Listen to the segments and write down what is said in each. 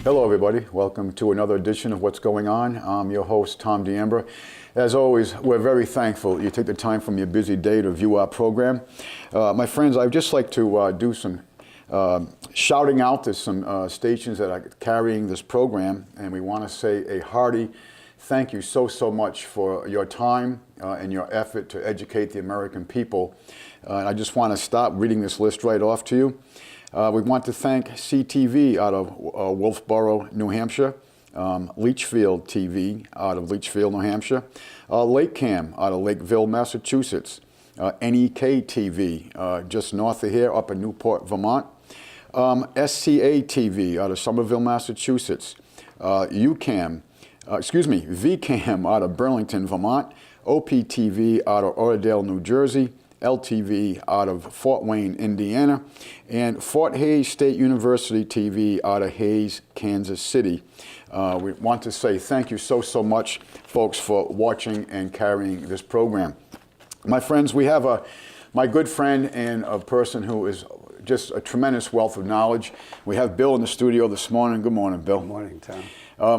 Hello, everybody. Welcome to another edition of What's Going On. I'm your host, Tom D'Ambra. As always, we're very thankful you take the time from your busy day to view our program. My friends, I'd just like to do some shouting out to some stations that are carrying this program, and we want to say a hearty thank you so much for your time and your effort to educate the American people. I just want to stop reading this list right off to you. We want to thank CTV out of Wolfboro, New Hampshire, Leachfield TV out of Leachfield, New Hampshire, Lake Cam out of Lakeville, Massachusetts, NEK TV just north of here up in Newport, Vermont, SCA TV out of Somerville, Massachusetts, VCAM out of Burlington, Vermont, OPTV out of Oradell, New Jersey, LTV out of Fort Wayne, Indiana, and Fort Hays State University TV out of Hays, Kansas City. We want to say thank you so much, folks, for watching and carrying this program. My friends, we have my good friend and a person who is just a tremendous wealth of knowledge. We have Bill in the studio this morning. Good morning, Bill. Good morning, Tom.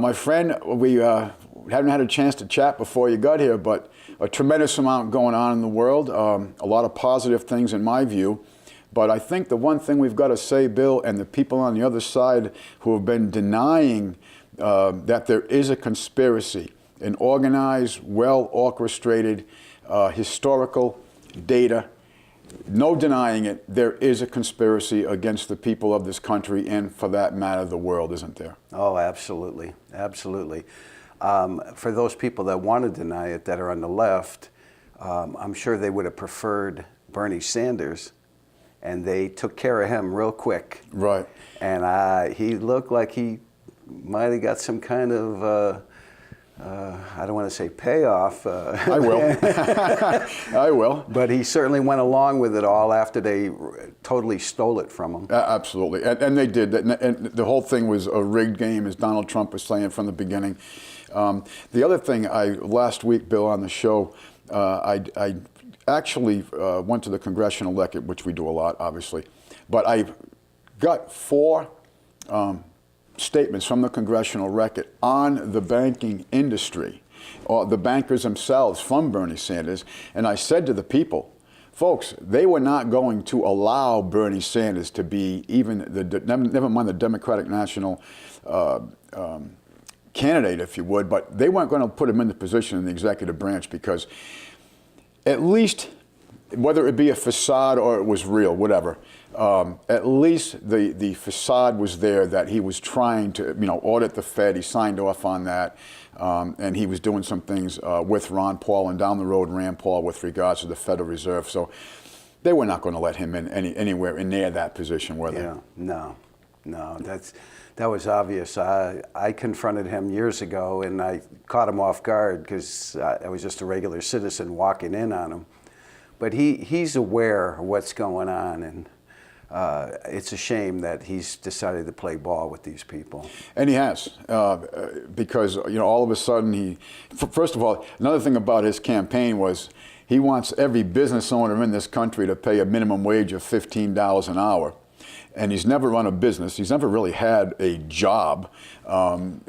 My friend, we haven't had a chance to chat before you got here, but a tremendous amount going on in the world, a lot of positive things in my view. But I think the one thing we've got to say, Bill, and the people on the other side who have been denying that there is a conspiracy, an organized, well-orchestrated, historical data, no denying it, there is a conspiracy against the people of this country and, for that matter, the world, isn't there? Oh, absolutely, absolutely. For those people that want to deny it, that are on the left, I'm sure they would have preferred Bernie Sanders, and they took care of him real quick. Right. And he looked like he might have got some kind of, I don't want to say payoff. I will. I will. But he certainly went along with it all after they totally stole it from him. Absolutely. And they did. And the whole thing was a rigged game, as Donald Trump was saying from the beginning. The other thing, last week, Bill, on the show, I actually went to the congressional record, which we do a lot, obviously. But I got 4 statements from the congressional record on the banking industry, or the bankers themselves from Bernie Sanders. And I said to the people, folks, they were not going to allow Bernie Sanders to be even never mind the Democratic National candidate, if you would, but they weren't going to put him in the position in the executive branch because at least, whether it be a facade or it was real, whatever, at least the facade was there that he was trying to, audit the Fed. He signed off on that, and he was doing some things with Ron Paul and down the road Rand Paul with regards to the Federal Reserve. So they were not going to let him in anywhere near that position, were they? Yeah, no, that was obvious. I confronted him years ago, and I caught him off guard because I was just a regular citizen walking in on him. But he's aware of what's going on, and it's a shame that he's decided to play ball with these people. And he has, because all of a sudden first of all, another thing about his campaign was he wants every business owner in this country to pay a minimum wage of $15 an hour. And he's never run a business. He's never really had a job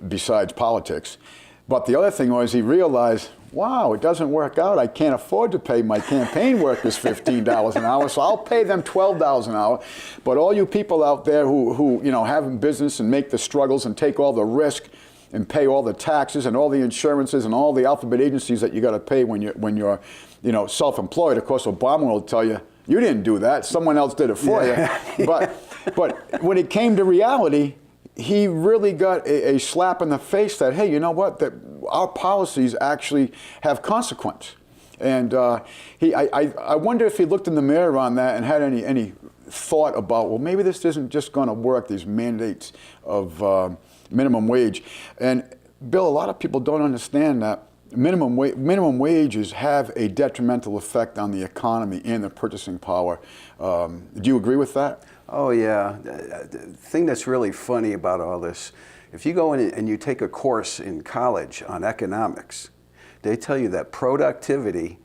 besides politics. But the other thing was he realized, wow, it doesn't work out. I can't afford to pay my campaign workers $15 an hour, so I'll pay them $12 an hour. But all you people out there who have a business and make the struggles and take all the risk and pay all the taxes and all the insurances and all the alphabet agencies that you got to pay when you're self-employed. Of course, Obama will tell you, you didn't do that. Someone else did it for you. But when it came to reality, he really got a slap in the face that, hey, you know what? That our policies actually have consequence. And I wonder if he looked in the mirror on that and had any thought about, well, maybe this isn't just going to work, these mandates of minimum wage. And Bill, a lot of people don't understand that minimum wages have a detrimental effect on the economy and the purchasing power. Do you agree with that? Oh, yeah. The thing that's really funny about all this, if you go in and you take a course in college on economics, they tell you that productivity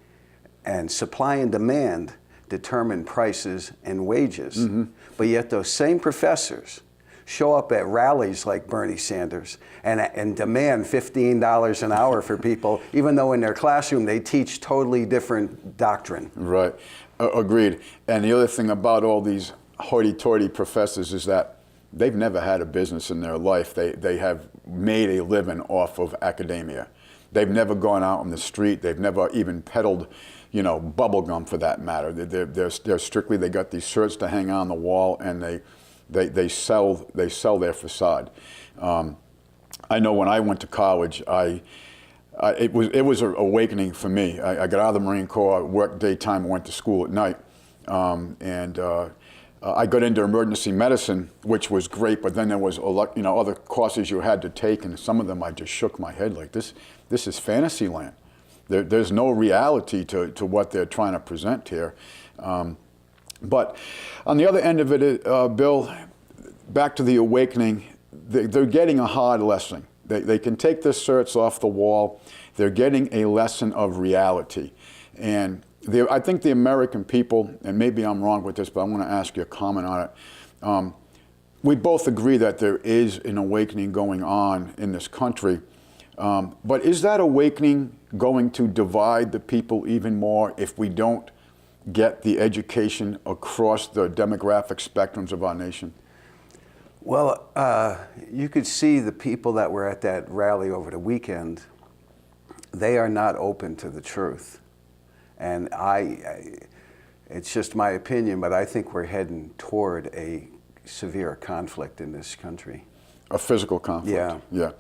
and supply and demand determine prices and wages. Mm-hmm. But yet those same professors show up at rallies like Bernie Sanders and demand $15 an hour for people, even though in their classroom they teach totally different doctrine. Right. Agreed. And the other thing about all these hoity-toity professors is that they've never had a business in their life. They have made a living off of academia. They've never gone out on the street. They've never even peddled, bubble gum for that matter. They're strictly, they got these shirts to hang on the wall, and they sell their facade. I know when I went to college, it was an awakening for me. I got out of the Marine Corps, worked daytime, went to school at night, I got into emergency medicine, which was great, but then there was other courses you had to take, and some of them I just shook my head like, this is fantasy land. There's no reality to what they're trying to present here. But on the other end of it, Bill, back to the awakening, they're getting a hard lesson. They can take their certs off the wall. They're getting a lesson of reality. And I think the American people, and maybe I'm wrong with this, but I want to ask you a comment on it. We both agree that there is an awakening going on in this country. But is that awakening going to divide the people even more if we don't get the education across the demographic spectrums of our nation? Well, you could see the people that were at that rally over the weekend, they are not open to the truth. And it's just my opinion, but I think we're heading toward a severe conflict in this country. A physical conflict. Yeah. Yeah.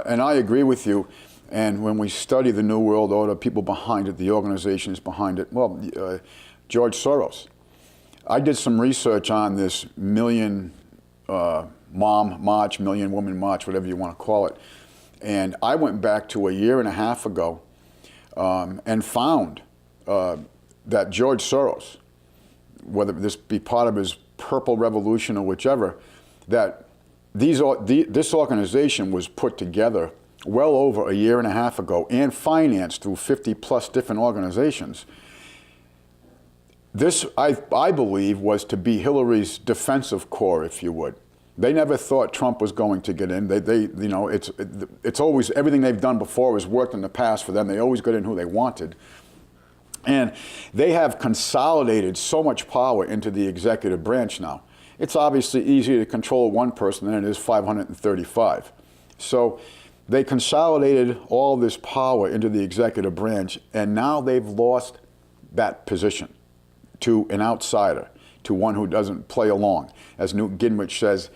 And I agree with you. And when we study the New World Order, people behind it, the organizations behind it, George Soros. I did some research on this Million Mom March, Million Woman March, whatever you want to call it. And I went back to a year and a half ago and found that George Soros, whether this be part of his Purple Revolution or whichever, that this organization was put together well over a year and a half ago and financed through 50 plus different organizations. This, I believe, was to be Hillary's defensive corps, if you would. They never thought Trump was going to get in. It's always, everything they've done before has worked in the past for them. They always got in who they wanted. And they have consolidated so much power into the executive branch now. It's obviously easier to control one person than it is 535. So they consolidated all this power into the executive branch, and now they've lost that position to an outsider, to one who doesn't play along. As Newt Gingrich says,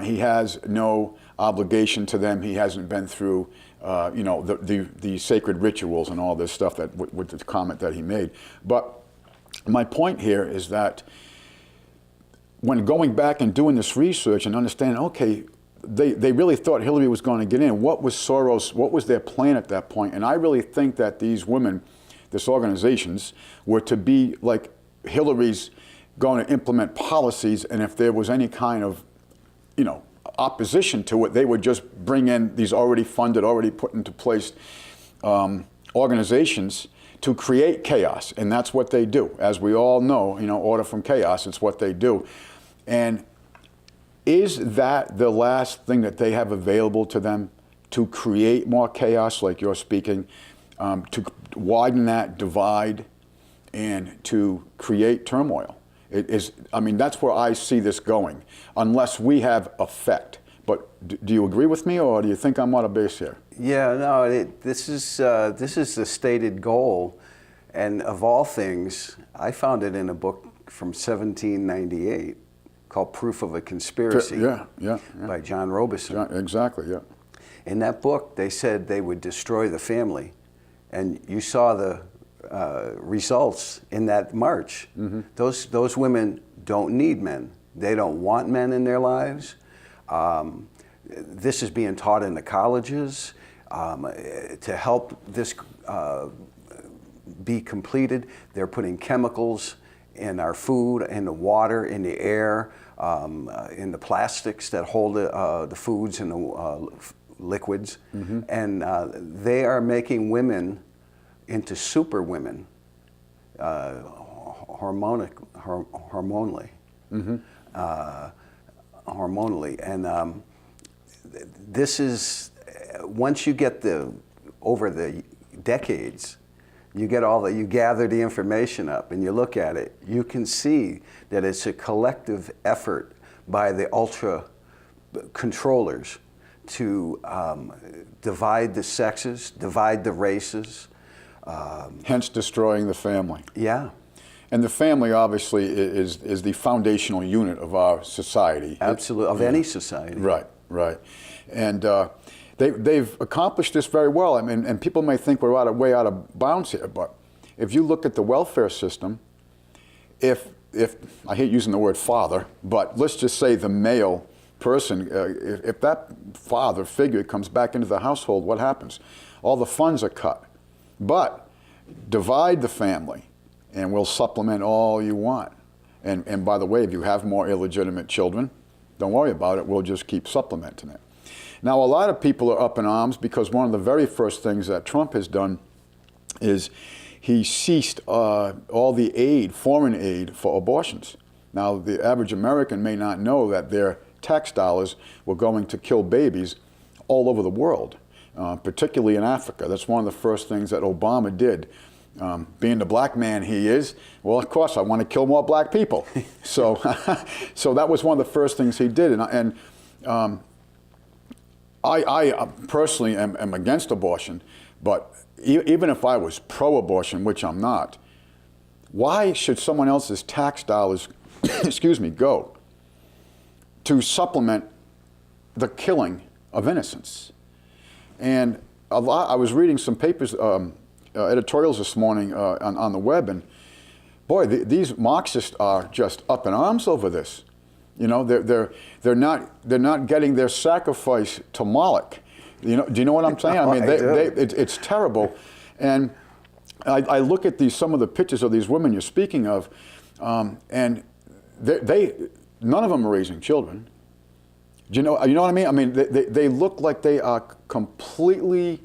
he has no obligation to them. He hasn't been through the sacred rituals and all this stuff that with the comment that he made. But my point here is that when going back and doing this research and understanding, okay, they really thought Hillary was going to get in. What was Soros, what was their plan at that point? And I really think that these women, these organizations, were to be like Hillary's going to implement policies, and if there was any kind of, opposition to it, they would just bring in these already funded, already put into place organizations to create chaos, and that's what they do. As we all know, order from chaos, it's what they do. And is that the last thing that they have available to them, to create more chaos, like you're speaking, to widen that divide and to create turmoil? That's where I see this going, unless we have effect. But do you agree with me, or do you think I'm out of base here? Yeah, no, this is the stated goal. And of all things, I found it in a book from 1798 called Proof of a Conspiracy by John Robeson. Yeah, exactly, yeah. In that book, they said they would destroy the family. And you saw the results in that march. Mm-hmm. Those women don't need men. They don't want men in their lives. This is being taught in the colleges. To help this be completed, they're putting chemicals in our food, in the water, in the air, in the plastics that hold the foods and the liquids. Mm-hmm. And they are making women into super women, hormonally. Mm-hmm. hormonally. And this is, once you get over the decades, you gather the information up and you look at it, you can see that it's a collective effort by the ultra controllers to divide the sexes, divide the races. Hence destroying the family. Yeah. And the family obviously is the foundational unit of our society. Absolutely, of any society. Right, right. And they've accomplished this very well. I mean, and people may think we're way out of bounds here, but if you look at the welfare system, if I hate using the word father, but let's just say the male person, if that father figure comes back into the household, what happens? All the funds are cut. But divide the family, and we'll supplement all you want. And by the way, if you have more illegitimate children, don't worry about it. We'll just keep supplementing it. Now, a lot of people are up in arms because one of the very first things that Trump has done is he ceased all the aid, foreign aid for abortions. Now, the average American may not know that their tax dollars were going to kill babies all over the world, particularly in Africa. That's one of the first things that Obama did. Being the black man he is, well, of course, I want to kill more black people. So, so that was one of the first things he did. And I personally am against abortion, but even if I was pro-abortion, which I'm not, why should someone else's tax dollars, excuse me, go to supplement the killing of innocents? And I was reading some papers, editorials this morning on the web, and boy, these Marxists are just up in arms over this. You know, they're not getting their sacrifice to Moloch. You know, do you know what I'm saying? I mean, it's terrible. And I look at some of the pictures of these women you're speaking of, and none of them are raising children. Do you know what I mean? I mean, they look like they are completely.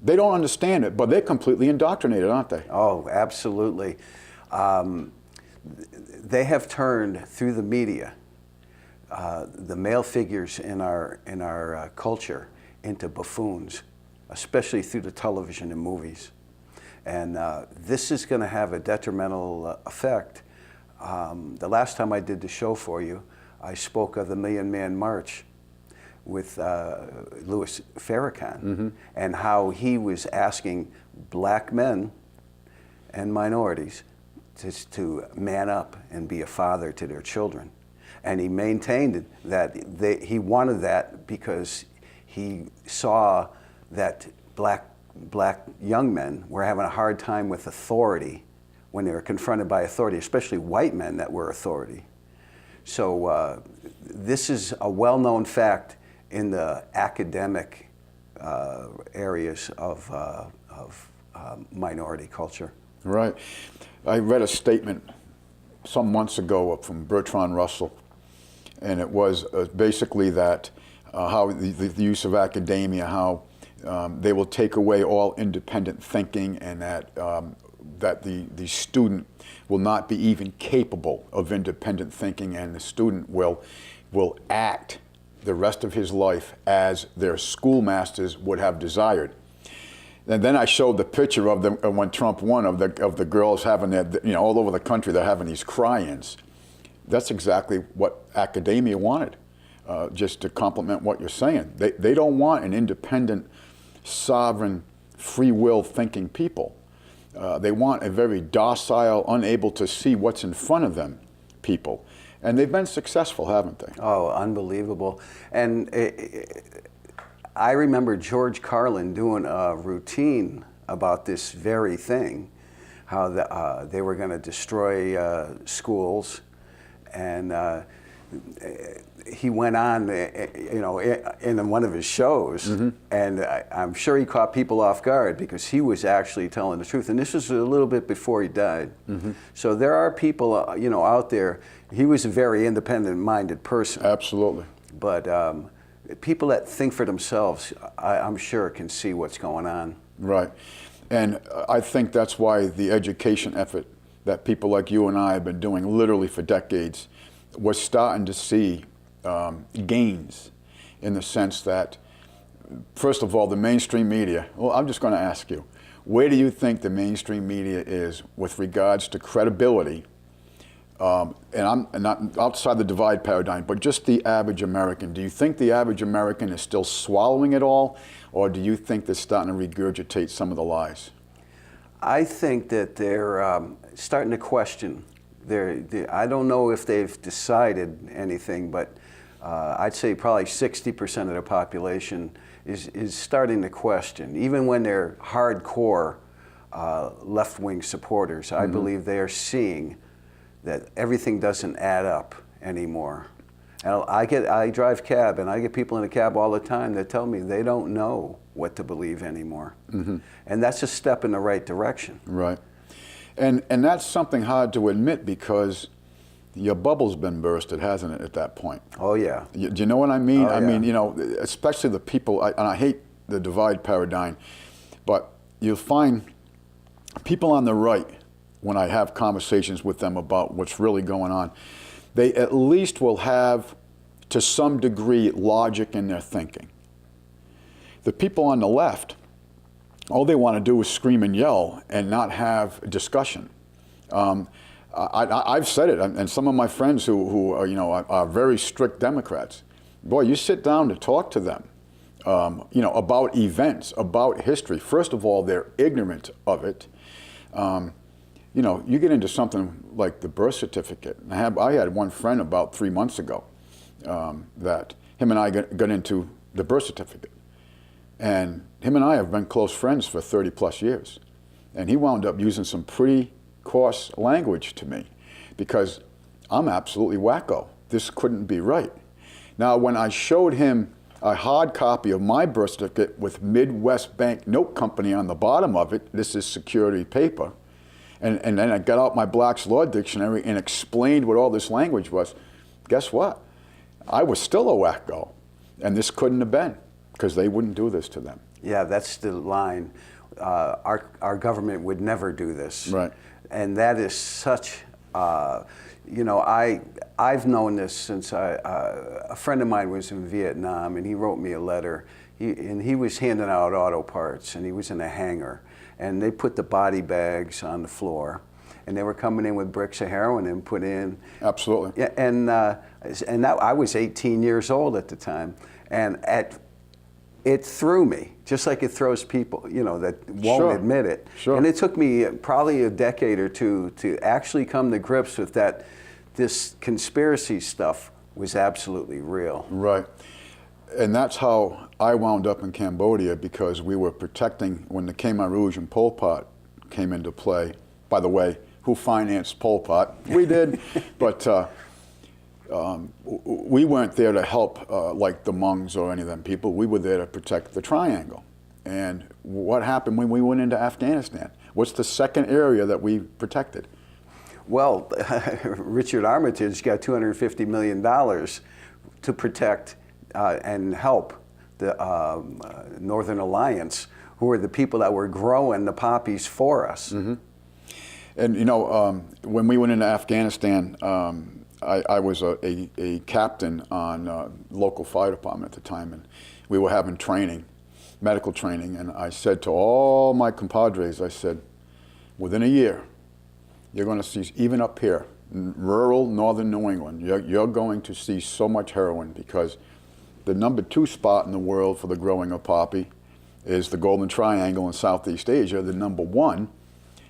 They don't understand it, but they're completely indoctrinated, aren't they? Oh, absolutely. They have turned through the media the male figures in our culture into buffoons, especially through the television and movies. And this is going to have a detrimental effect. The last time I did the show for you, I spoke of the Million Man March with Louis Farrakhan, and how he was asking black men and minorities to man up and be a father to their children. And he maintained that he wanted that because he saw that black young men were having a hard time with authority when they were confronted by authority, especially white men that were authority. So this is a well-known fact in the academic areas of minority culture. Right. I read a statement some months ago from Bertrand Russell, and it was basically that how the use of academia, how they will take away all independent thinking, and that the student will not be even capable of independent thinking, and the student will act the rest of his life as their schoolmasters would have desired. And then I showed the picture of them when Trump won, of the girls having their, all over the country, they're having these cry-ins. That's exactly what academia wanted, just to complement what you're saying. They don't want an independent, sovereign, free will thinking people. They want a very docile, unable to see what's in front of them people. And they've been successful, haven't they? Oh, unbelievable. And I remember George Carlin doing a routine about this very thing, how they were going to destroy schools. And he went on, in one of his shows, and I'm sure he caught people off guard because he was actually telling the truth. And this was a little bit before he died. So there are people, out there. He was a very independent-minded person. Absolutely. But people that think for themselves, I'm sure, can see what's going on. Right. And I think that's why the education effort that people like you and I have been doing literally for decades, we're starting to see gains in the sense that, first of all, the mainstream media, well, I'm just going to ask you, where do you think the mainstream media is with regards to credibility? And I'm not outside the divide paradigm, but just the average American. Do you think the average American is still swallowing it all, or do you think they're starting to regurgitate some of the lies? I think that they're starting to question. I don't know if they've decided anything, but I'd say probably 60% of the population is starting to question. Even when they're hardcore left-wing supporters, I believe they are seeing that everything doesn't add up anymore. And I drive cab, and I get people in a cab all the time that tell me they don't know what to believe anymore. And that's a step in the right direction. Right. And that's something hard to admit because your bubble's been bursted, hasn't it, at that point? Oh, yeah. Do you know what I mean? Oh, I yeah. mean, you know, especially the people, and I hate the divide paradigm, but you'll find people on the right, when I have conversations with them about what's really going on, they at least will have, to some degree, logic in their thinking. The people on the left, all they want to do is scream and yell and not have discussion. I've said it, and some of my friends who are, you know, are very strict Democrats, boy, you sit down to talk to them, you know, about events, about history. First of all, they're ignorant of it. You know, you get into something like the birth certificate. I had one friend about 3 months ago that him and I got into the birth certificate. And him and I have been close friends for 30 plus years. And he wound up using some pretty coarse language to me because I'm absolutely wacko. This couldn't be right. Now, when I showed him a hard copy of my birth certificate with Midwest Bank Note Company on the bottom of it, this is security paper, and then I got out my Black's Law Dictionary and explained what all this language was, guess what? I was still a wacko, and this couldn't have been, because they wouldn't do this to them. Yeah, that's the line. Our government would never do this. Right. And that is such, you know, I've known this since a friend of mine was in Vietnam, and he wrote me a letter. He was handing out auto parts, and he was in a hangar. And they put the body bags on the floor, and they were coming in with bricks of heroin and put in. Absolutely. Yeah, and that, I was 18 years old at the time, and it threw me, just like it throws people, you know, that won't admit it. Sure. And it took me probably a decade or two to actually come to grips with that. This conspiracy stuff was absolutely real. Right. And that's how I wound up in Cambodia, because we were protecting, when the Khmer Rouge and Pol Pot came into play. By the way, who financed Pol Pot? We did. But we weren't there to help like the Hmongs or any of them people. We were there to protect the Triangle. And what happened when we went into Afghanistan? What's the second area that we protected? Well, Richard Armitage got $250 million to protect and help the Northern Alliance, who were the people that were growing the poppies for us. Mm-hmm. And you know, when we went into Afghanistan, I was a captain on local fire department at the time, and we were having training, medical training, and I said to all my compadres, I said, within a year, you're going to see, even up here, in rural northern New England, you're going to see so much heroin, because the number 2 spot in the world for the growing of poppy is the Golden Triangle in Southeast Asia. The number 1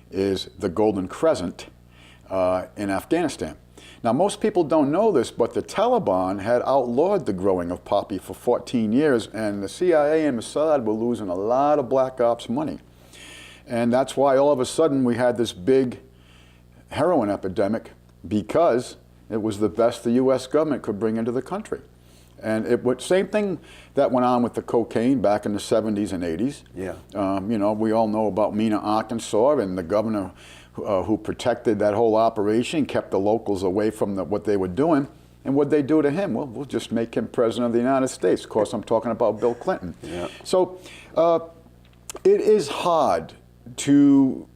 is the Golden Crescent in Afghanistan. Now, most people don't know this, but the Taliban had outlawed the growing of poppy for 14 years, and the CIA and Mossad were losing a lot of black ops money. And that's why all of a sudden we had this big heroin epidemic, because it was the best the U.S. government could bring into the country. And it was same thing that went on with the cocaine back in the 70s and 80s. Yeah. You know, we all know about Mena, Arkansas, and the governor who protected that whole operation, kept the locals away from what they were doing. And what'd they do to him? Well, we'll just make him president of the United States. Of course, I'm talking about Bill Clinton. Yeah. So it is hard to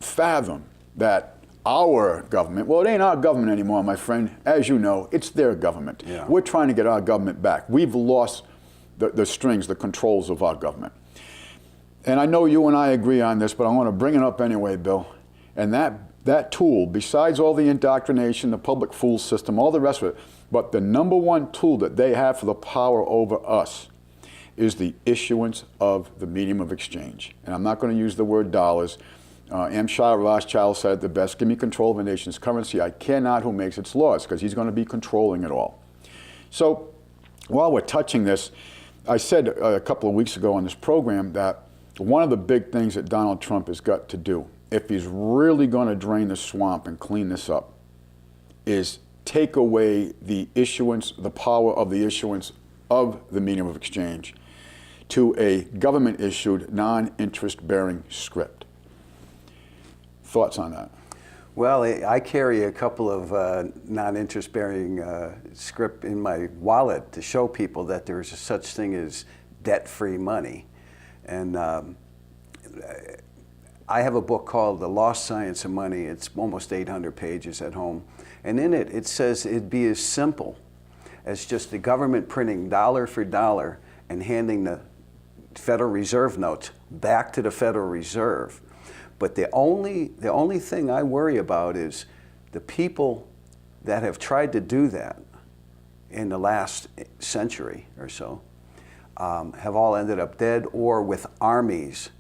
fathom that our government. Well, it ain't our government anymore, my friend. As you know, it's their government. Yeah. We're trying to get our government back. We've lost the strings, the controls of our government. And I know you and I agree on this, but I want to bring it up anyway, Bill. And that tool, besides all the indoctrination, the public fool system, all the rest of it, but the number one tool that they have for the power over us is the issuance of the medium of exchange. And I'm not going to use the word dollars. M. Shah Rothschild said it the best, give me control of a nation's currency. I care not who makes its laws, because he's going to be controlling it all. So while we're touching this, I said a couple of weeks ago on this program that one of the big things that Donald Trump has got to do, if he's really going to drain the swamp and clean this up, is take away the issuance, the power of the issuance of the medium of exchange to a government-issued, non-interest-bearing script. Thoughts on that? Well, I carry a couple of non-interest-bearing script in my wallet to show people that there is such thing as debt-free money. And I have a book called The Lost Science of Money. It's almost 800 pages at home. And in it, it says it'd be as simple as just the government printing dollar for dollar and handing the Federal Reserve notes back to the Federal Reserve. But the only thing I worry about is the people that have tried to do that in the last century or so have all ended up dead or with armies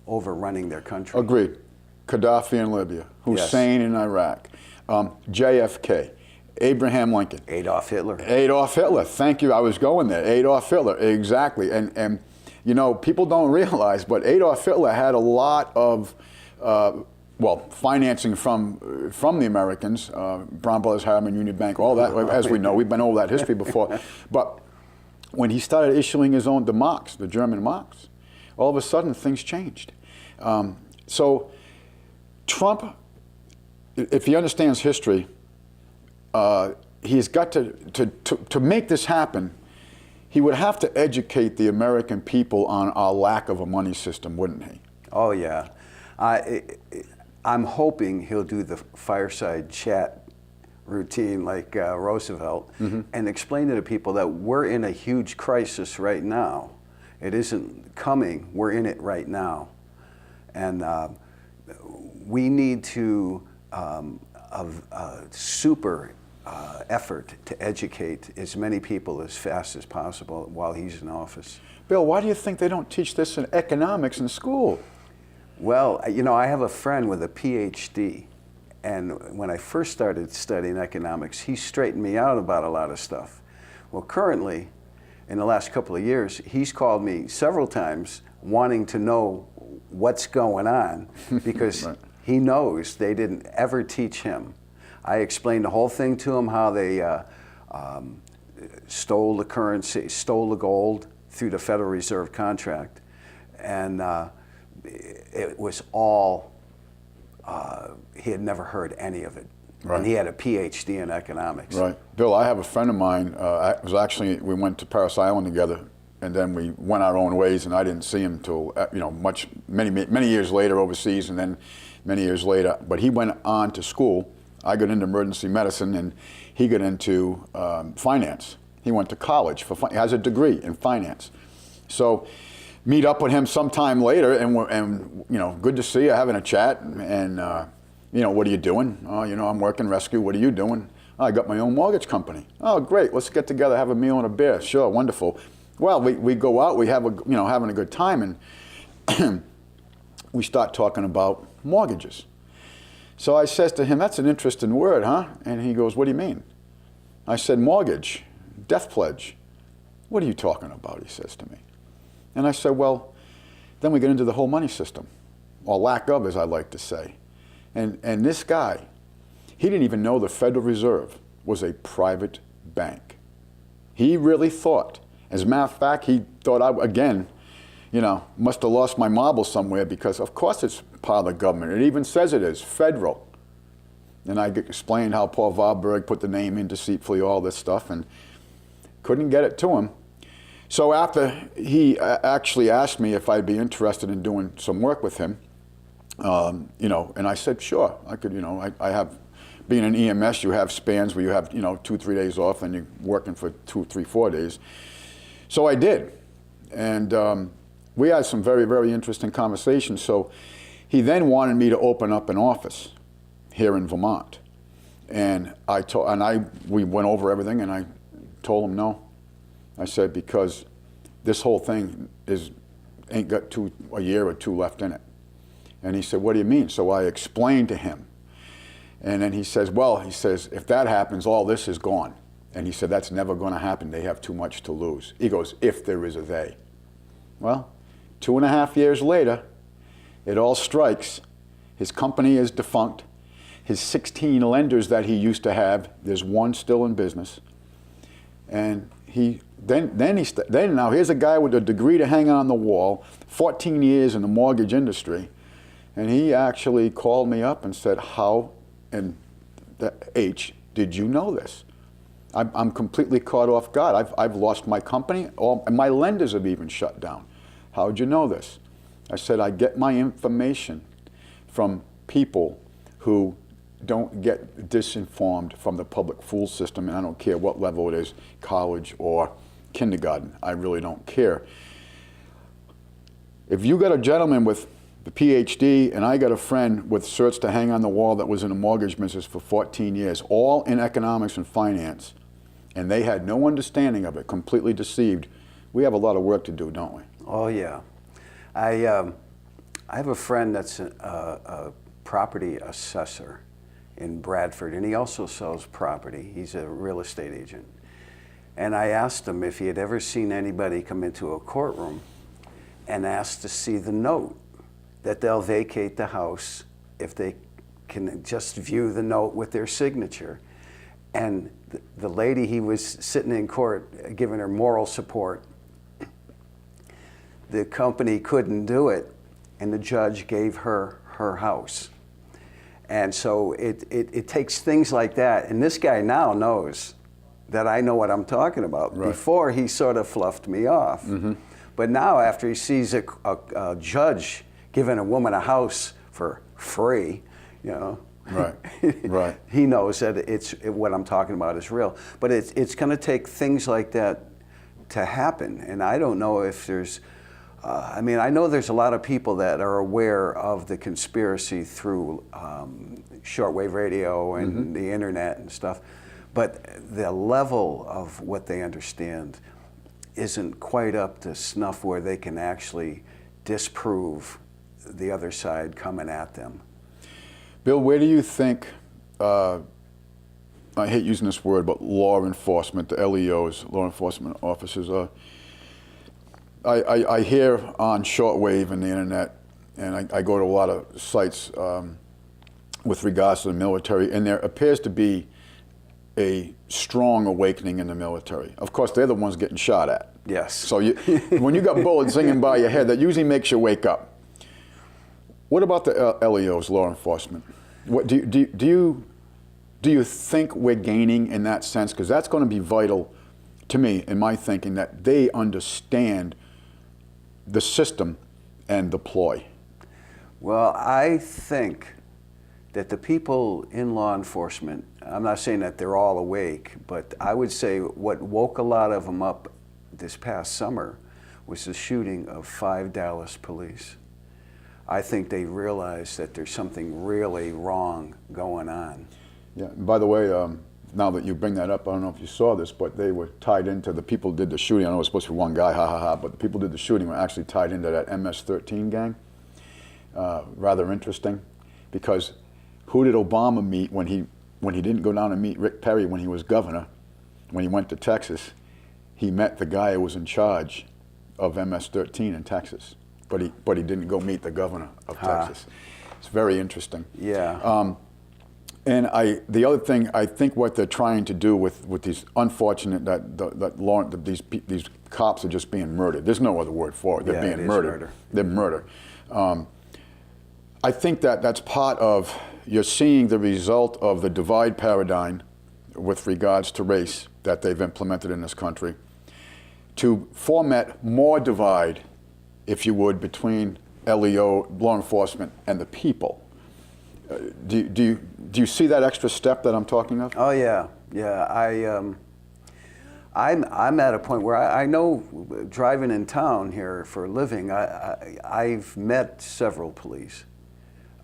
overrunning their country. Agreed. Gaddafi in Libya, Hussein in Iraq, JFK, Abraham Lincoln. Adolf Hitler. Adolf Hitler, thank you, I was going there. Adolf Hitler, exactly. And you know, people don't realize, but Adolf Hitler had a lot of, financing from the Americans, Brown Brothers, Harriman, Union Bank, all that, as we know. We've been over that history before. But when he started issuing his own, the marks, the German marks, all of a sudden things changed. So Trump, if he understands history, he's got to make this happen. He would have to educate the American people on our lack of a money system, wouldn't he? Oh, yeah. I'm hoping he'll do the fireside chat routine like Roosevelt and explain to the people that we're in a huge crisis right now. It isn't coming, we're in it right now. And we need to a super effort to educate as many people as fast as possible while he's in office. Bill, why do you think they don't teach this in economics in school? Well, you know, I have a friend with a PhD, and when I first started studying economics, he straightened me out about a lot of stuff. Well, currently, in the last couple of years, he's called me several times wanting to know what's going on because right. He knows they didn't ever teach him. I explained the whole thing to him, how they stole the currency, stole the gold through the Federal Reserve contract. And it was all, he had never heard any of it. Right. And he had a PhD in economics. Right. Bill, I have a friend of mine, we went to Paris Island together, and then we went our own ways, and I didn't see him till, many years later overseas, and then many years later. But he went on to school. I got into emergency medicine, and he got into finance. He went to college he has a degree in finance. So meet up with him sometime later, and good to see you, having a chat, and what are you doing? Oh, I'm working rescue. What are you doing? Oh, I got my own mortgage company. Oh, great. Let's get together, have a meal and a beer. Sure, wonderful. Well, we go out, we have having a good time, and we start talking about mortgages. So I says to him, that's an interesting word, huh? And he goes, what do you mean? I said, mortgage, death pledge. What are you talking about, he says to me. And I said, well, then we get into the whole money system, or lack of, as I like to say. And this guy, he didn't even know the Federal Reserve was a private bank. He really thought. As a matter of fact, he thought must have lost my marbles somewhere, because of course it's part of the government. It even says it is, federal. And I explained how Paul Warburg put the name in deceitfully, all this stuff, and couldn't get it to him. So after he actually asked me if I'd be interested in doing some work with him, You know, and I said, sure, I could, you know, I have, being an EMS, you have spans where you have, you know, 2-3 days off and you're working for 2, 3, 4 days. So I did. And we had some very, very interesting conversations. So he then wanted me to open up an office here in Vermont. And we went over everything, and I told him no. I said, because this whole thing ain't got a year or two left in it. And he said, what do you mean? So I explained to him. And then he says, well, he says, if that happens, all this is gone. And he said, that's never going to happen. They have too much to lose. He goes, if there is a they. Well, 2.5 years later, it all strikes. His company is defunct. His 16 lenders that he used to have, there's one still in business. And now here's a guy with a degree to hang on the wall, 14 years in the mortgage industry. And he actually called me up and said, how in the H did you know this? I'm completely caught off guard. I've lost my company. And my lenders have even shut down. How'd you know this? I said, I get my information from people who don't get disinformed from the public school system, and I don't care what level it is, college or kindergarten. I really don't care. If you got a gentleman with the PhD, and I got a friend with certs to hang on the wall that was in the mortgage business for 14 years, all in economics and finance, and they had no understanding of it, completely deceived, we have a lot of work to do, don't we? Oh, yeah. I have a friend that's a property assessor in Bradford, and he also sells property. He's a real estate agent. And I asked him if he had ever seen anybody come into a courtroom and ask to see the note that they'll vacate the house if they can just view the note with their signature. And the lady, he was sitting in court giving her moral support. The company couldn't do it, and the judge gave her her house. And so it takes things like that. And this guy now knows that I know what I'm talking about. Right. Before, he sort of fluffed me off. Mm-hmm. But now, after he sees a judge giving a woman a house for free, you know, right, right, he knows that what I'm talking about is real. But it's going to take things like that to happen. And I don't know if there's, I mean, I know there's a lot of people that are aware of the conspiracy through shortwave radio and mm-hmm. the internet and stuff, but the level of what they understand isn't quite up to snuff where they can actually disprove the other side coming at them. Bill, where do you think, I hate using this word, but law enforcement, the LEOs, law enforcement officers, I hear on shortwave and the internet, and I go to a lot of sites with regards to the military, and there appears to be a strong awakening in the military. Of course, they're the ones getting shot at. Yes. So when you got bullets singing by your head, that usually makes you wake up. What about the LEOs, law enforcement? What do you think we're gaining in that sense? Because that's going to be vital to me in my thinking, that they understand the system and the ploy. Well, I think that the people in law enforcement, I'm not saying that they're all awake, but I would say what woke a lot of them up this past summer was the shooting of 5 Dallas police. I think they realized that there's something really wrong going on. Yeah, and by the way, now that you bring that up, I don't know if you saw this, but they were tied into the people who did the shooting. I know it was supposed to be one guy, ha ha ha, but the people who did the shooting were actually tied into that MS-13 gang. Rather interesting, because who did Obama meet when he didn't go down and meet Rick Perry when he was governor? When he went to Texas, he met the guy who was in charge of MS-13 in Texas, but he didn't go meet the governor of Texas. It's very interesting. Yeah. And the other thing, I think what they're trying to do with these unfortunate that these cops are just being murdered. There's no other word for it. They're being murdered. They're murder. I think that's part of, you're seeing the result of the divide paradigm with regards to race that they've implemented in this country, to format more divide, if you would, between LEO, law enforcement, and the people. Do you see that extra step that I'm talking of? Oh yeah, yeah. I'm at a point where I know, driving in town here for a living, I've met several police,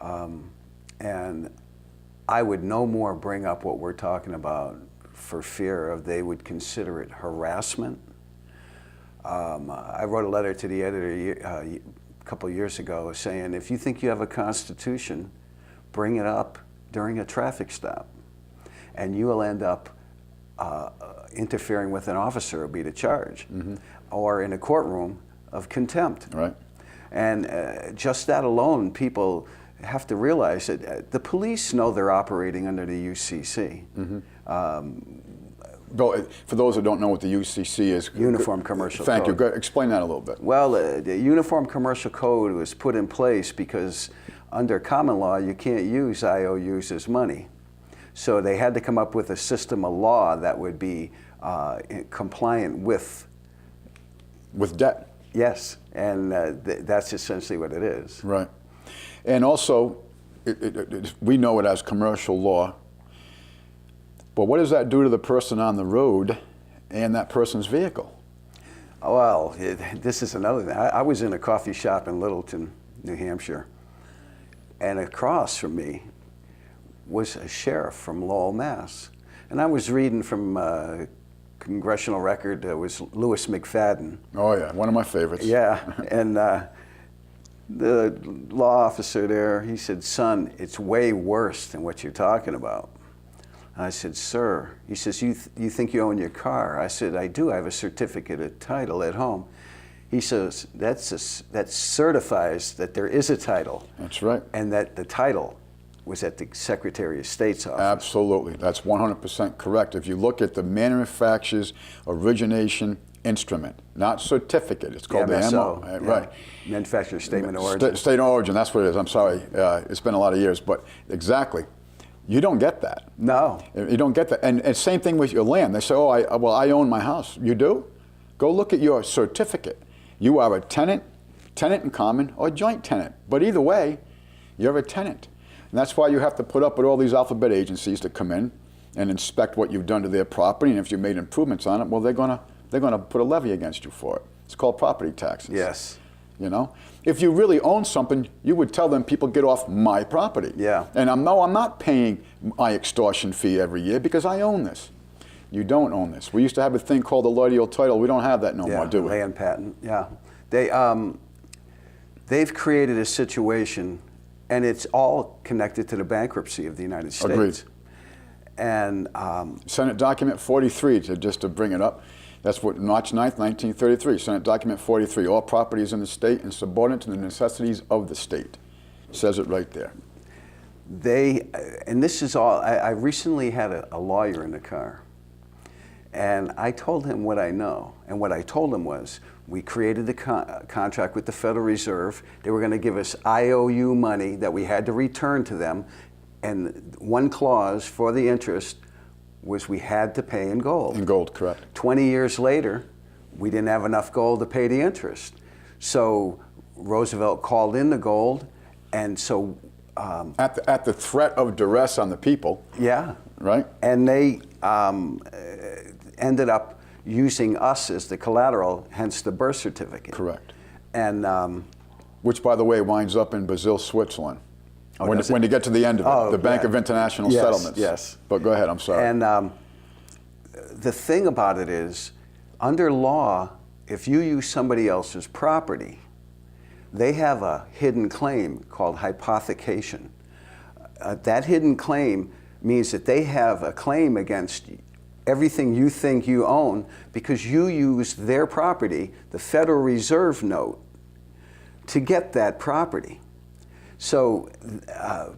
and I would no more bring up what we're talking about for fear of they would consider it harassment. I wrote a letter to the editor a couple of years ago saying, if you think you have a constitution, bring it up during a traffic stop, and you will end up interfering with an officer will be the charge, or in a courtroom of contempt. Right. And just that alone, people have to realize that the police know they're operating under the UCC. For those who don't know what the UCC is, Uniform Commercial Code. Thank you. Explain that a little bit. Well, the Uniform Commercial Code was put in place because under common law, you can't use IOUs as money. So they had to come up with a system of law that would be compliant with debt. Yes, and that's essentially what it is. Right. And also, we know it as commercial law, but what does that do to the person on the road and that person's vehicle? Well, this is another thing. I was in a coffee shop in Littleton, New Hampshire, and across from me was a sheriff from Lowell, Mass. And I was reading from Congressional Record. It was Louis McFadden. Oh yeah, one of my favorites. Yeah, and the law officer there, he said, "Son, it's way worse than what you're talking about." I said, "Sir," he says, you think you own your car?" I said, "I do. I have a certificate of title at home." He says, that certifies that there is a title. That's right. And that the title was at the Secretary of State's office. Absolutely. That's 100% correct. If you look at the manufacturer's origination instrument, not certificate, it's called the MSO, MO. Right. Manufacturer's Statement of Origin. State of origin, that's what it is. I'm sorry. It's been a lot of years, but exactly. You don't get that. No. You don't get that. And same thing with your land. They say, oh, I own my house. You do? Go look at your certificate. You are a tenant in common, or joint tenant. But either way, you're a tenant. And that's why you have to put up with all these alphabet agencies that come in and inspect what you've done to their property. And if you made improvements on it, well, they're gonna put a levy against you for it. It's called property taxes. Yes. You know, if you really own something, you would tell them, people, get off my property. Yeah. And I'm not paying my extortion fee every year because I own this. You don't own this. We used to have a thing called the allodial title. We don't have that no more, do we? Land patent. Yeah. They've created a situation, and it's all connected to the bankruptcy of the United States. Agreed. And Senate Document 43, just to bring it up. That's what, March 9th, 1933, Senate Document 43. All property is in the state and subordinate to the necessities of the state. It says it right there. And this is all, I recently had a lawyer in the car, and I told him what I know. And what I told him was, we created the contract with the Federal Reserve. They were going to give us IOU money that we had to return to them. And one clause for the interest was we had to pay in gold. In gold, correct. 20 years later, we didn't have enough gold to pay the interest. So Roosevelt called in the gold, and so... at the threat of duress on the people. Yeah. Right? And they ended up using us as the collateral, hence the birth certificate. Correct. And which, by the way, winds up in Basel, Switzerland. When you get to the end of it, the Bank of International Settlements. Yes. But go ahead, I'm sorry. And the thing about it is, under law, if you use somebody else's property, they have a hidden claim called hypothecation. That hidden claim means that they have a claim against everything you think you own because you used their property, the Federal Reserve note, to get that property. So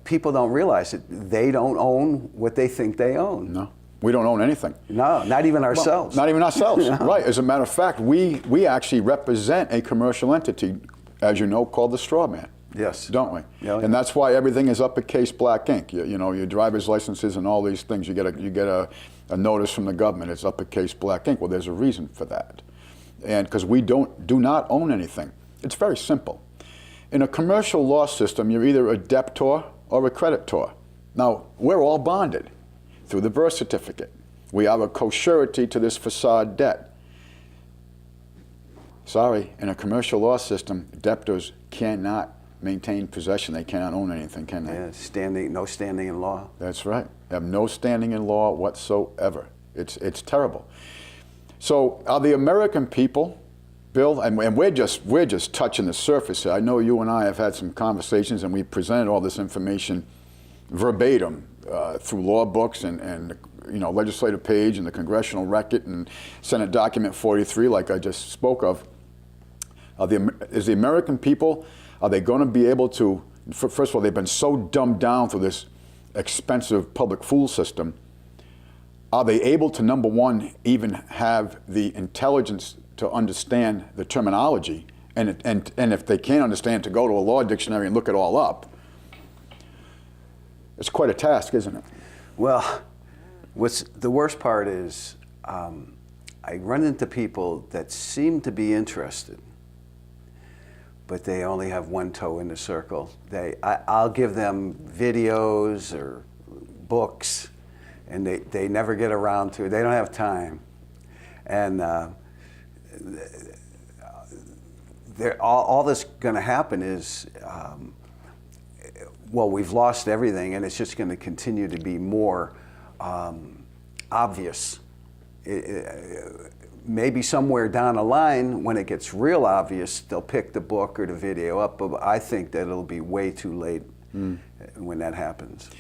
people don't realize that they don't own what they think they own. No, we don't own anything. No, not even ourselves. Well, not even ourselves, No. Right. As a matter of fact, we actually represent a commercial entity, as you know, called the straw man. Yes. Don't we? Yeah, and that's why everything is uppercase black ink. You know, your driver's licenses and all these things, you get a notice from the government, it's uppercase black ink. Well, there's a reason for that. And because we do not own anything. It's very simple. In a commercial law system, you're either a debtor or a creditor. Now, we're all bonded through the birth certificate. We are a co-surety to this facade debt. Sorry, in a commercial law system, debtors cannot maintain possession. They cannot own anything, can they? Yeah, no standing in law. That's right. They have no standing in law whatsoever. It's terrible. So are the American people, Bill, and we're just touching the surface here. I know you and I have had some conversations, and we presented all this information verbatim through law books and legislative page and the congressional record and Senate Document 43, like I just spoke of. Is the American people, are they going to be able to, first of all, they've been so dumbed down through this expensive public fool system. Are they able to, number one, even have the intelligence to understand the terminology? And if they can't understand, to go to a law dictionary and look it all up? It's quite a task, isn't it? Well, what's the worst part is I run into people that seem to be interested, but they only have one toe in the circle. I'll give them videos or books, and they never get around to it. They don't have time. And all that's going to happen is, we've lost everything, and it's just going to continue to be more obvious. Maybe somewhere down the line, when it gets real obvious, they'll pick the book or the video up, but I think that it'll be way too late when that happens.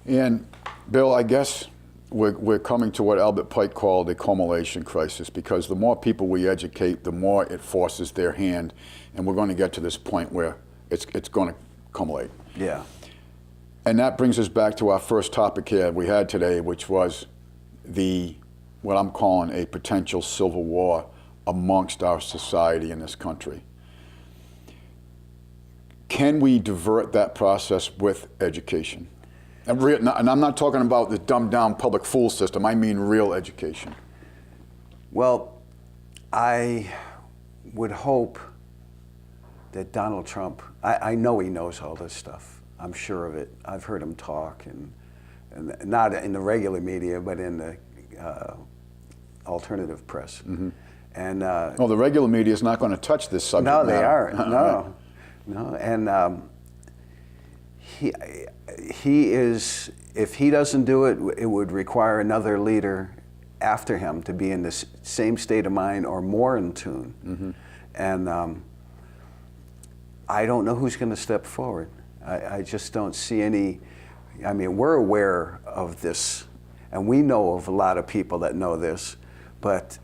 And Bill, I guess we're coming to what Albert Pike called a culmination crisis, because the more people we educate, the more it forces their hand, and we're going to get to this point where it's going to culminate. Yeah. And that brings us back to our first topic here we had today, which was what I'm calling a potential civil war amongst our society in this country. Can we divert that process with education? And I'm not talking about the dumbed down public fool system. I mean real education. Well, I would hope that Donald Trump, I know he knows all this stuff. I'm sure of it. I've heard him talk, and not in the regular media, but in the alternative press. Mm-hmm. And the regular media is not going to touch this subject. No, they aren't. No. And he is. If he doesn't do it, it would require another leader after him to be in the same state of mind or more in tune. Mm-hmm. And I don't know who's going to step forward. I just don't see any. I mean, we're aware of this, and we know of a lot of people that know this, but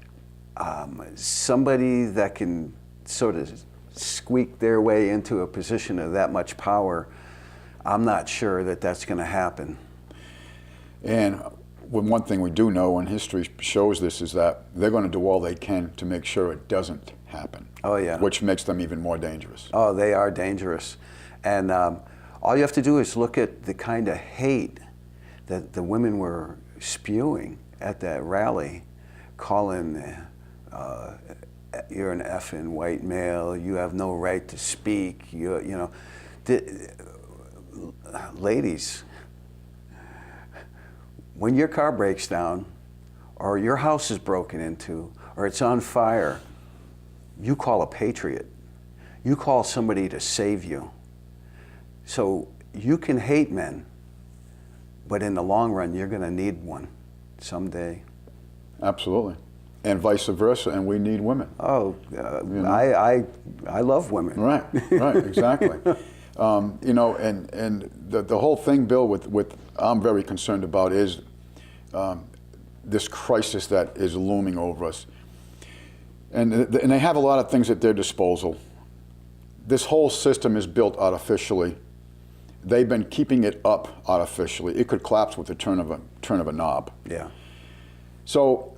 somebody that can sort of squeak their way into a position of that much power, I'm not sure that that's going to happen. And one thing we do know, and history shows this, is that they're going to do all they can to make sure it doesn't happen. Oh, yeah. Which makes them even more dangerous. Oh, they are dangerous. And all you have to do is look at the kind of hate that the women were spewing at that rally, calling, you're an effing white male, you have no right to speak, ladies, when your car breaks down, or your house is broken into, or it's on fire, you call a patriot. You call somebody to save you. So you can hate men, but in the long run, you're going to need one someday. Absolutely. And vice versa, and we need women. Oh, I love women. Right, exactly. And the whole thing, Bill, with I'm very concerned about is this crisis that is looming over us. And they have a lot of things at their disposal. This whole system is built artificially. They've been keeping it up artificially. It could collapse with the turn of a knob. Yeah. So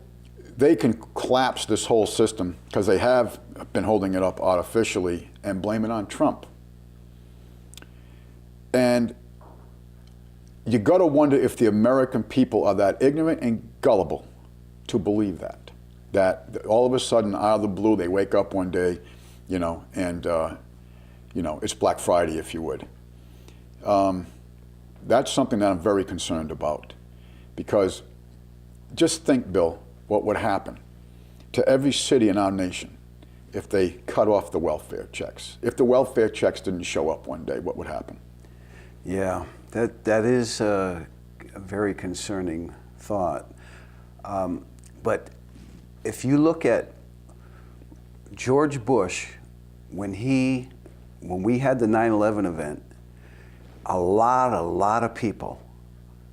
they can collapse this whole system because they have been holding it up artificially and blame it on Trump. And you got to wonder if the American people are that ignorant and gullible to believe that all of a sudden, out of the blue, they wake up one day, and it's Black Friday, if you would. That's something that I'm very concerned about, because just think, Bill, what would happen to every city in our nation if they cut off the welfare checks. If the welfare checks didn't show up one day, what would happen? Yeah, that is a very concerning thought. But if you look at George Bush, when we had the 9/11 event, a lot of people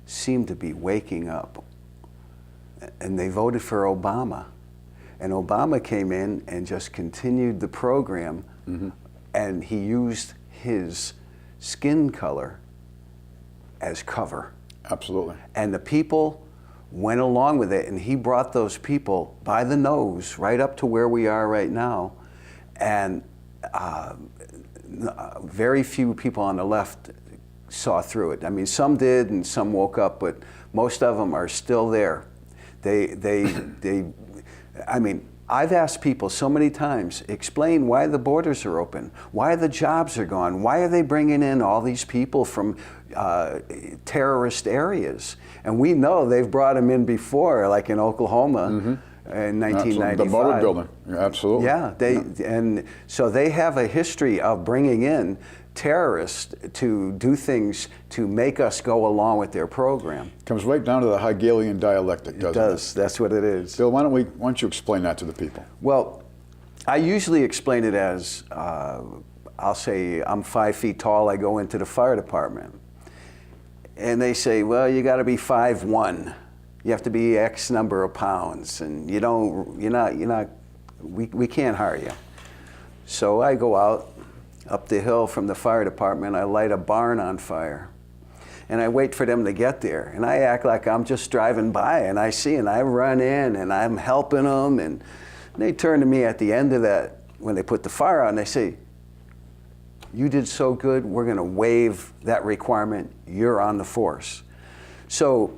seemed to be waking up, and they voted for Obama. And Obama came in and just continued the program, and he used his skin color as cover. Absolutely. And the people went along with it, and he brought those people by the nose right up to where we are right now. And very few people on the left saw through it. I mean, some did and some woke up, but most of them are still there. I mean, I've asked people so many times, explain why the borders are open, why the jobs are gone, why are they bringing in all these people from terrorist areas? And we know they've brought them in before, like in Oklahoma in 1995. The motor building, absolutely. Yeah, and so they have a history of bringing in terrorists to do things to make us go along with their program. Comes right down to the Hegelian dialectic, doesn't it? It does. That's what it is. Bill, why don't you explain that to the people? Well, I usually explain it as, I'll say I'm 5 feet tall, I go into the fire department. And they say, well, you got to be 5'1". You have to be X number of pounds, and we can't hire you. So I go out up the hill from the fire department, I light a barn on fire. And I wait for them to get there. And I act like I'm just driving by, and I see, and I run in, and I'm helping them. And they turn to me at the end of that, when they put the fire out, and they say, you did so good, we're going to waive that requirement. You're on the force. So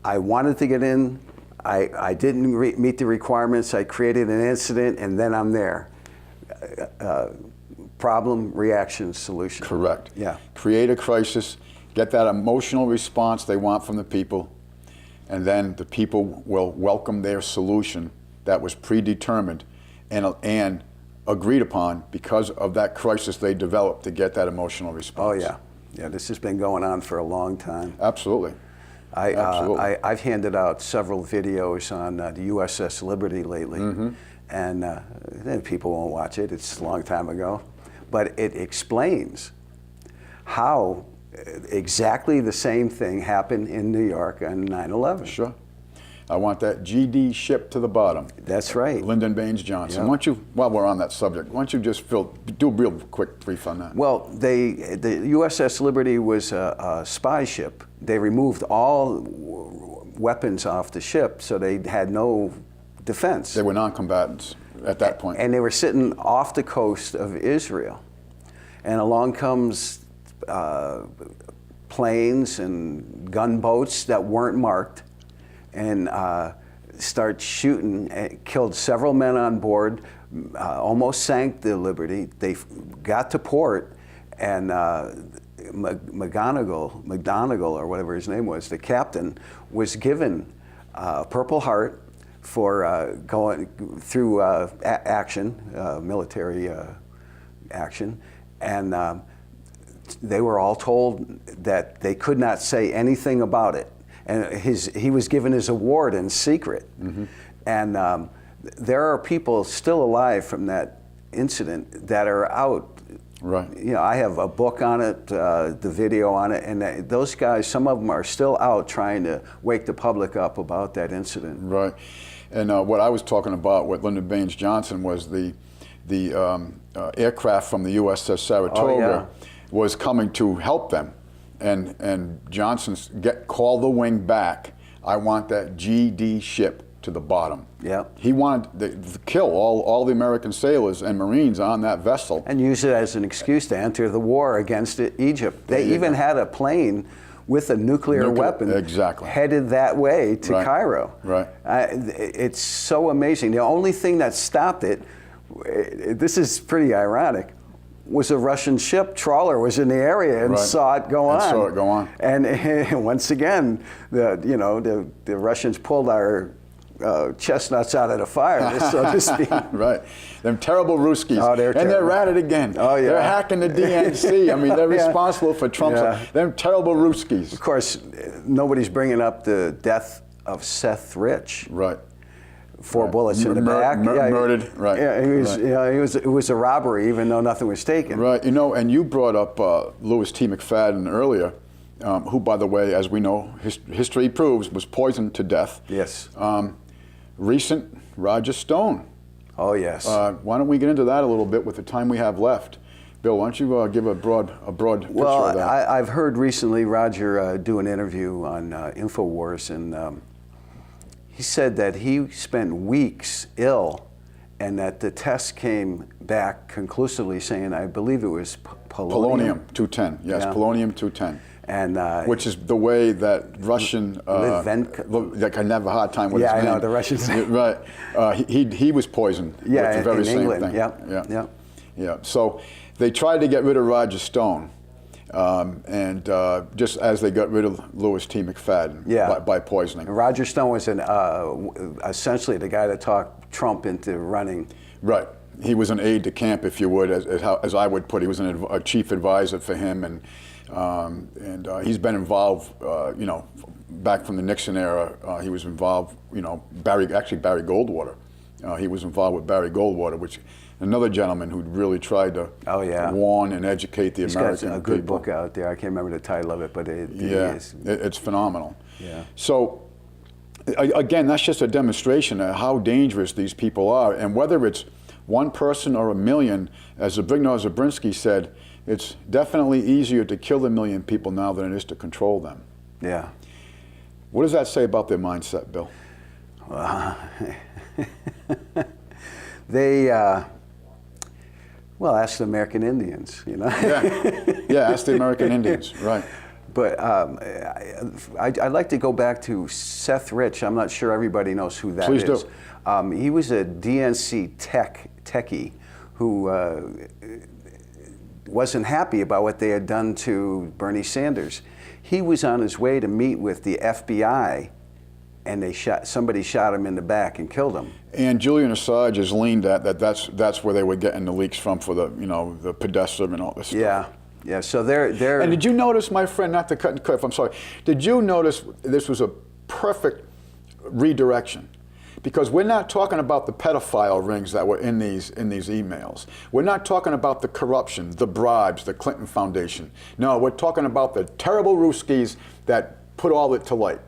I wanted to get in. I didn't meet the requirements. I created an incident, and then I'm there. Problem, reaction, solution. Correct. Yeah. Create a crisis, get that emotional response they want from the people, and then the people will welcome their solution that was predetermined and agreed upon because of that crisis they developed to get that emotional response. Oh yeah, yeah. This has been going on for a long time. Absolutely. I've handed out several videos on the USS Liberty lately, and people won't watch it. It's a long time ago, but it explains how exactly the same thing happened in New York on 9/11. Sure. I want that GD shipped to the bottom. That's right. Lyndon Baines Johnson. Yep. Why don't you, while we're on that subject, why don't you just do a real quick brief on that? Well, the USS Liberty was a spy ship. They removed all weapons off the ship, so they had no defense. They were non-combatants at that point. And they were sitting off the coast of Israel. And along comes planes and gunboats that weren't marked, and start shooting. It killed several men on board, almost sank the Liberty. They got to port, and McGonigal, or whatever his name was, the captain, was given a Purple Heart for going through action, military action, and they were all told that they could not say anything about it. And he was given his award in secret. And there are people still alive from that incident that are out. Right. You know, I have a book on it, the video on it, and those guys, some of them are still out trying to wake the public up about that incident. Right. And what I was talking about with Lyndon Baines Johnson was the aircraft from the USS Saratoga was coming to help them. And Johnson's call the wing back. I want that GD ship to the bottom. Yeah. He wanted to kill all the American sailors and Marines on that vessel. And use it as an excuse to enter the war against Egypt. They even had a plane with a nuclear weapon headed that way to Cairo. Right. It's so amazing. The only thing that stopped it, this is pretty ironic, was a Russian ship, trawler was in the area and saw it go on. And once again, the Russians pulled our chestnuts out of the fire, so to speak. Right. Them terrible Ruskies. Oh, they're terrible. They're at it again. Oh, yeah. They're hacking the DNC. I mean, they're responsible for Trump's. Yeah. Them terrible Ruskies. Of course, nobody's bringing up the death of Seth Rich. Right. 4 bullets in the back. Murdered. Right. Yeah, Right. it was a robbery, even though nothing was taken. Right. And you brought up Louis T. McFadden earlier, who, by the way, as we know, history proves, was poisoned to death. Yes. Recent Roger Stone. Oh, yes. Why don't we get into that a little bit with the time we have left? Bill, why don't you give a broad picture of that? I've heard recently Roger do an interview on InfoWars, and he said that he spent weeks ill, and that the test came back conclusively saying, I believe it was polonium-210. Yes, Yeah. polonium-210. And which is the way that Russian that can have a hard time with his name. I know the Russians. Right. He was poisoned. Yeah, with the very in same England. thing. Yeah. So they tried to get rid of Roger Stone, and just as they got rid of Louis T. McFadden by poisoning. Roger Stone was essentially the guy that talked Trump into running. Right. He was an aide to camp, if you would, as I would put it. He was a chief advisor for him, and he's been involved, back from the Nixon era. He was involved, Barry Goldwater. He was involved with Barry Goldwater, which another gentleman who really tried to warn and educate the American people. He's got a good book out there. I can't remember the title of it, but it's phenomenal. Yeah. So, again, that's just a demonstration of how dangerous these people are, and whether it's one person or a million, as Zbigniew Brzezinski said, it's definitely easier to kill 1 million people now than it is to control them. Yeah. What does that say about their mindset, Bill? They, ask the American Indians, Yeah, ask the American Indians, right. But I'd like to go back to Seth Rich. I'm not sure everybody knows who that is. Please do. He was a DNC techie who wasn't happy about what they had done to Bernie Sanders. He was on his way to meet with the FBI, and somebody shot him in the back and killed him. And Julian Assange has leaned at that's where they were getting the leaks from for the Podesta and all this stuff. Yeah. So they're. And did you notice, my friend, not to cut and cliff, I'm sorry. Did you notice this was a perfect redirection? Because we're not talking about the pedophile rings that were in these emails. We're not talking about the corruption, the bribes, the Clinton Foundation. No, we're talking about the terrible Ruskies that put all it to light.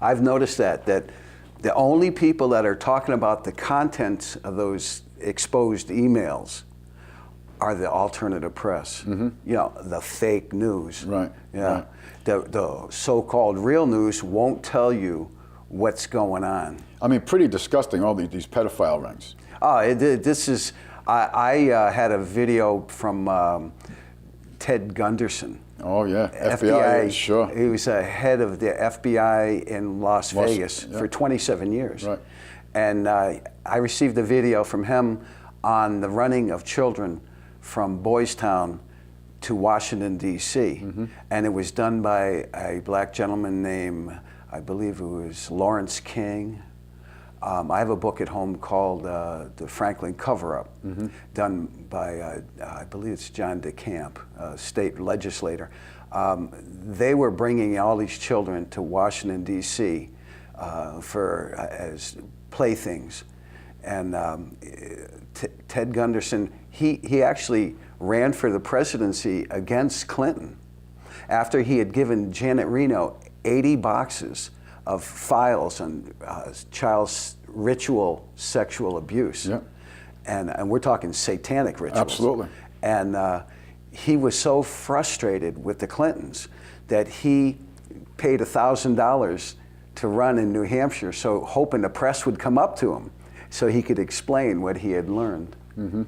I've noticed that the only people that are talking about the contents of those exposed emails are the alternative press. Mm-hmm. The fake news. Right. Yeah. Right. The so-called real news won't tell you what's going on. I mean, pretty disgusting, all these pedophile rings. This is, I had a video from Ted Gunderson. Oh, yeah, FBI, sure. He was head of the FBI in Las Vegas for 27 years. Right. And I received a video from him on the running of children from Boys Town to Washington, D.C. Mm-hmm. And it was done by a black gentleman named, I believe it was Lawrence King. I have a book at home called The Franklin Cover-Up, mm-hmm. done by, I believe it's John DeCamp, a state legislator. They were bringing all these children to Washington, D.C. As playthings. And Ted Gunderson, he actually ran for the presidency against Clinton after he had given Janet Reno 80 boxes of files on child's ritual sexual abuse. Yep. And we're talking satanic rituals. Absolutely. And he was so frustrated with the Clintons that he paid $1,000 to run in New Hampshire, so hoping the press would come up to him so he could explain what he had learned. Mm-hmm.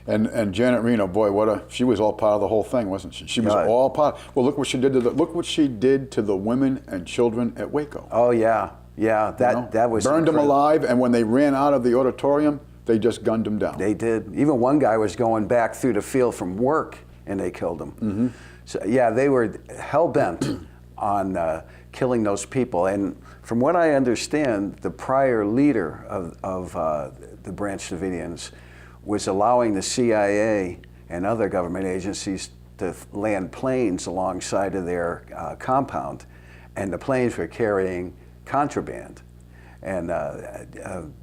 And Janet Reno, boy, she was all part of the whole thing, wasn't she? She was all part. Well, look what she did to the women and children at Waco. Oh yeah, that was burned them alive, and when they ran out of the auditorium, they just gunned him down. They did. Even one guy was going back through the field from work, and they killed him. Mm-hmm. So yeah, they were hell-bent on killing those people. And from what I understand, the prior leader of the Branch Davidians was allowing the CIA and other government agencies to land planes alongside of their compound, and the planes were carrying contraband. And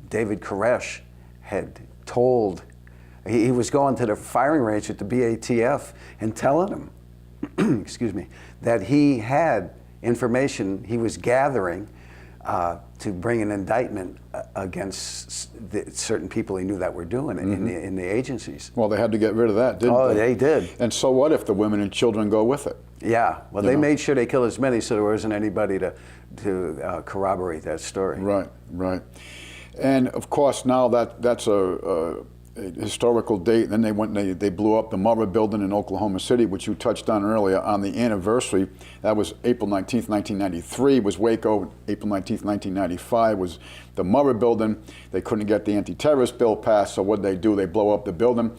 David Koresh had told, he was going to the firing range at the BATF and telling them, excuse me, that he had information he was gathering to bring an indictment against certain people he knew that were doing it in the agencies. Well, they had to get rid of that, didn't they? Oh, they did. And so what if the women and children go with it? Yeah, well, they made sure they killed as many so there wasn't anybody to corroborate that story. Right, right. And of course, now that's a historical date. Then they blew up the Murrah building in Oklahoma City, which you touched on earlier, on the anniversary. That was April 19th, 1993 was Waco. April 19th, 1995 was the Murrah building. They couldn't get the anti-terrorist bill passed, so what they do? They blow up the building.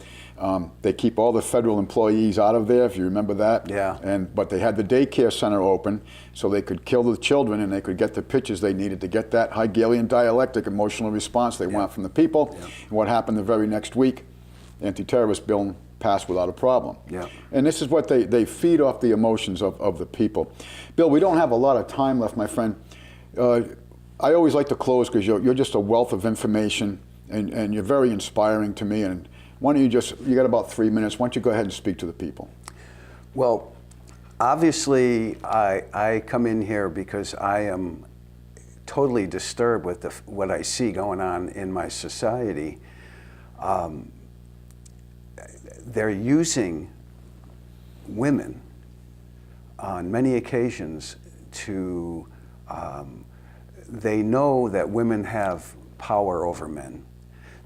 They keep all the federal employees out of there, if you remember that. Yeah. But they had the daycare center open so they could kill the children and they could get the pictures they needed to get that Hegelian dialectic emotional response they want from the people. Yeah. And what happened the very next week? The anti-terrorist bill passed without a problem. Yeah. And this is what they feed off the emotions of the people. Bill, we don't have a lot of time left, my friend. I always like to close because you're just a wealth of information and you're very inspiring to me. And why don't you got about 3 minutes, why don't you go ahead and speak to the people? Well, obviously, I come in here because I am totally disturbed with what I see going on in my society. They're using women on many occasions to, they know that women have power over men.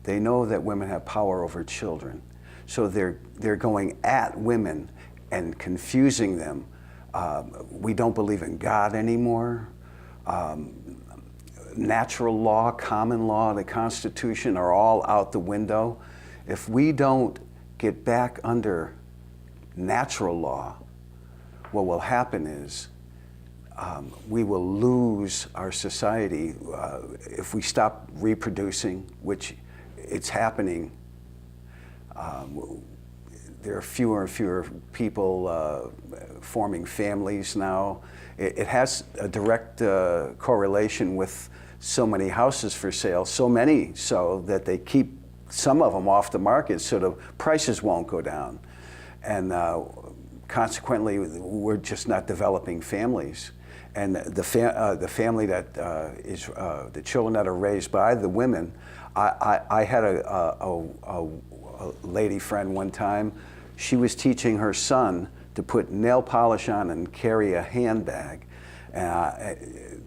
They know that women have power over children. So they're going at women and confusing them. We don't believe in God anymore. Natural law, common law, the Constitution are all out the window. If we don't get back under natural law, what will happen is we will lose our society. If we stop reproducing, which it's happening, there are fewer and fewer people forming families now. It has a direct correlation with so many houses for sale, so many so that they keep some of them off the market so the prices won't go down. And consequently, we're just not developing families. And the family that is, the children that are raised by the women, I had a lady friend one time. She was teaching her son to put nail polish on and carry a handbag.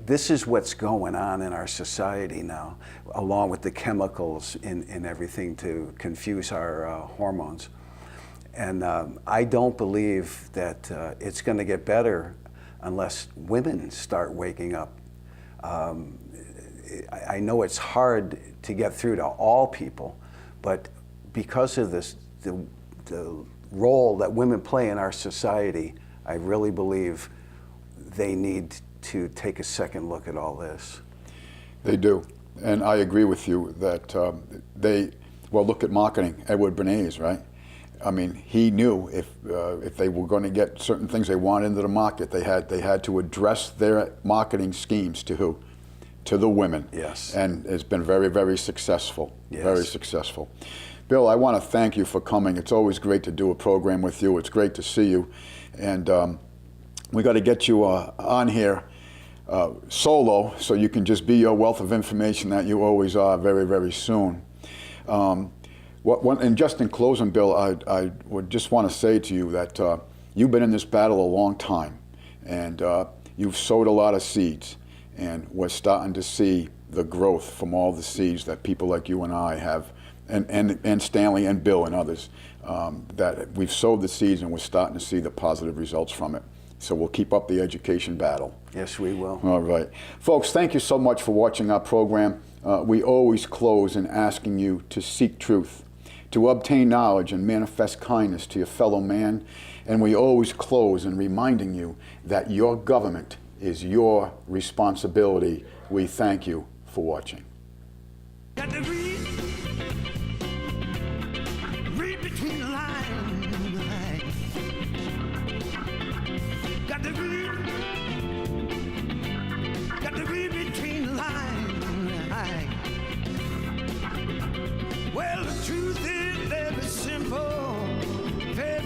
This is what's going on in our society now, along with the chemicals in everything to confuse our hormones. And I don't believe that it's going to get better unless women start waking up. I know it's hard to get through to all people, but because of this, the role that women play in our society, I really believe they need to take a second look at all this. They do, and I agree with you that look at marketing, Edward Bernays, right? I mean, he knew if they were going to get certain things they wanted into the market, they had to address their marketing schemes to who? To the women. Yes. And it's been very, very successful. Yes. Very successful. Bill, I want to thank you for coming. It's always great to do a program with you. It's great to see you, and we got to get you on here solo so you can just be your wealth of information that you always are very, very soon. And just in closing, Bill, I would just want to say to you that you've been in this battle a long time, and you've sowed a lot of seeds, and we're starting to see the growth from all the seeds that people like you and I have, and Stanley and Bill and others, that we've sowed the seeds and we're starting to see the positive results from it. So we'll keep up the education battle. Yes, we will. All right. Folks, thank you so much for watching our program. We always close in asking you to seek truth, to obtain knowledge and manifest kindness to your fellow man. And we always close in reminding you that your government is your responsibility. We thank you for watching. Got to read between the lines. Got to read.